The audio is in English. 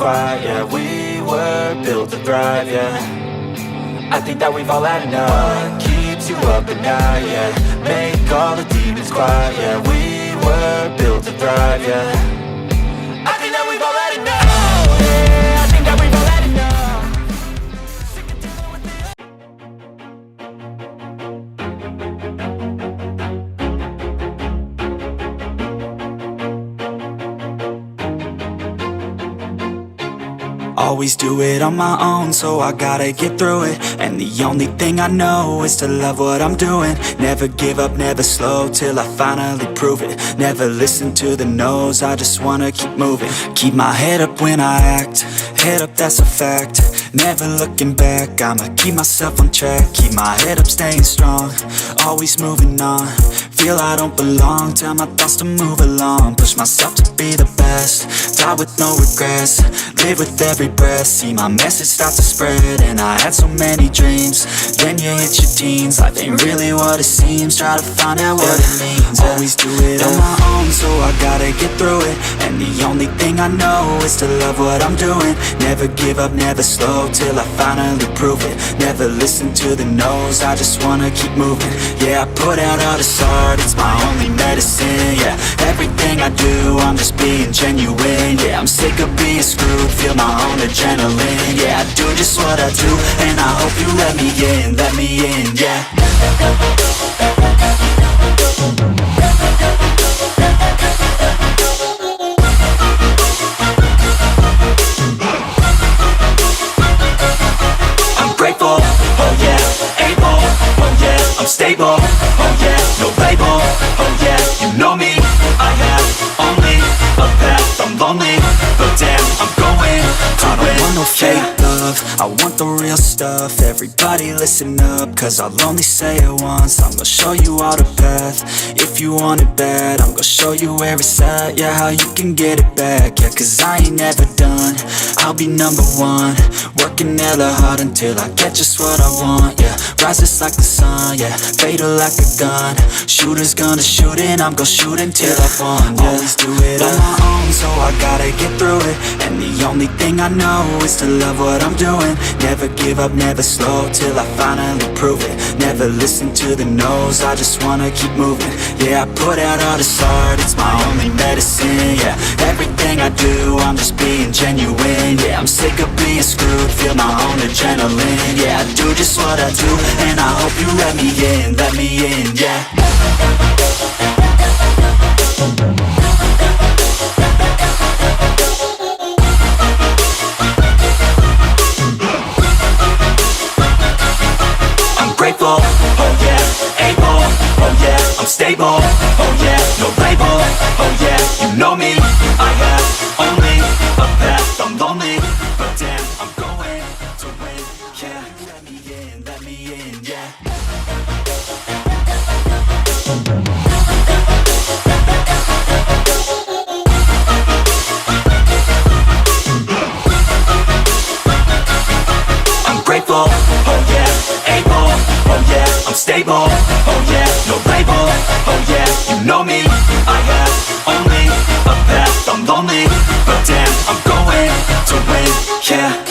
quiet, yeah. We were built to thrive, yeah. I think that we've all had enough. What keeps you up at night, yeah? Make all the demons quiet, yeah. We were built to thrive, yeah. I think that we've all had enough. Yeah, I think that we've all had enough. Always do it on my own, so I gotta get through it. And the only thing I know is to love what I'm doing. Never give up, never slow, till I finally prove it. Never listen to the no's, I just wanna keep moving. Keep my head up when I act, head up, that's a fact. Never looking back, I'ma keep myself on track. Keep my head up, staying strong, always moving on. Feel I don't belong, tell my thoughts to move along. Push myself to be the best, die with no regrets. Live with every breath, see my message start to spread. And I had so many dreams, then you hit your teens. Life ain't really what it seems, try to find out what it means. Always do it on my own, so I gotta get through it. And the only thing I know is to love what I'm doing. Never give up, never slow, till I finally prove it. Never listen to the no's, I just wanna keep moving. Yeah, I put out all this art, it's my only medicine. Yeah, everything I do, I'm just being genuine. Yeah, I'm sick of being screwed, feel my own adrenaline. Yeah, I do just what I do, and I hope you let me in, yeah. I'm grateful, oh yeah, able, oh yeah, I'm stable, oh yeah, no label, oh yeah, you know me, I have only a path, I'm lonely, but damn, I'm going to win. I don't want no fake love, I want the real stuff. Everybody listen up, cause I'll only say it once. I'm gonna show you all the path, if you want it bad. I'm gonna show you where it's at, yeah, how you can get it back. Yeah, cause I ain't never done, I'll be number one. Working hella hard until I get just what I want, yeah. Rises like the sun, yeah, fatal like a gun. Shooters gonna shoot and I'm gonna shoot until I won, yeah. Always do it on my own, so I gotta get through it. And the only thing I know is to love what I'm doing. Never give up, never slow, till I finally prove it. Never listen to the no's, I just wanna keep moving. Yeah, I put out all this art, it's my only medicine. Yeah, everything I do, I'm just being genuine. Yeah, I'm sick of being screwed, feel my own adrenaline. Yeah, I do just what I do, and I hope you let me in, yeah. Grateful, oh yeah, able, oh yeah, I'm stable, oh yeah, no label, oh yeah, you know me, I have only a path, I'm lonely, but damn, I'm going to win, yeah, let me in, yeah. I'm grateful, oh yeah, able, oh yeah, I'm stable, oh yeah, no label, oh yeah, you know me, I have only a path, I'm lonely, but damn, I'm going to win, yeah.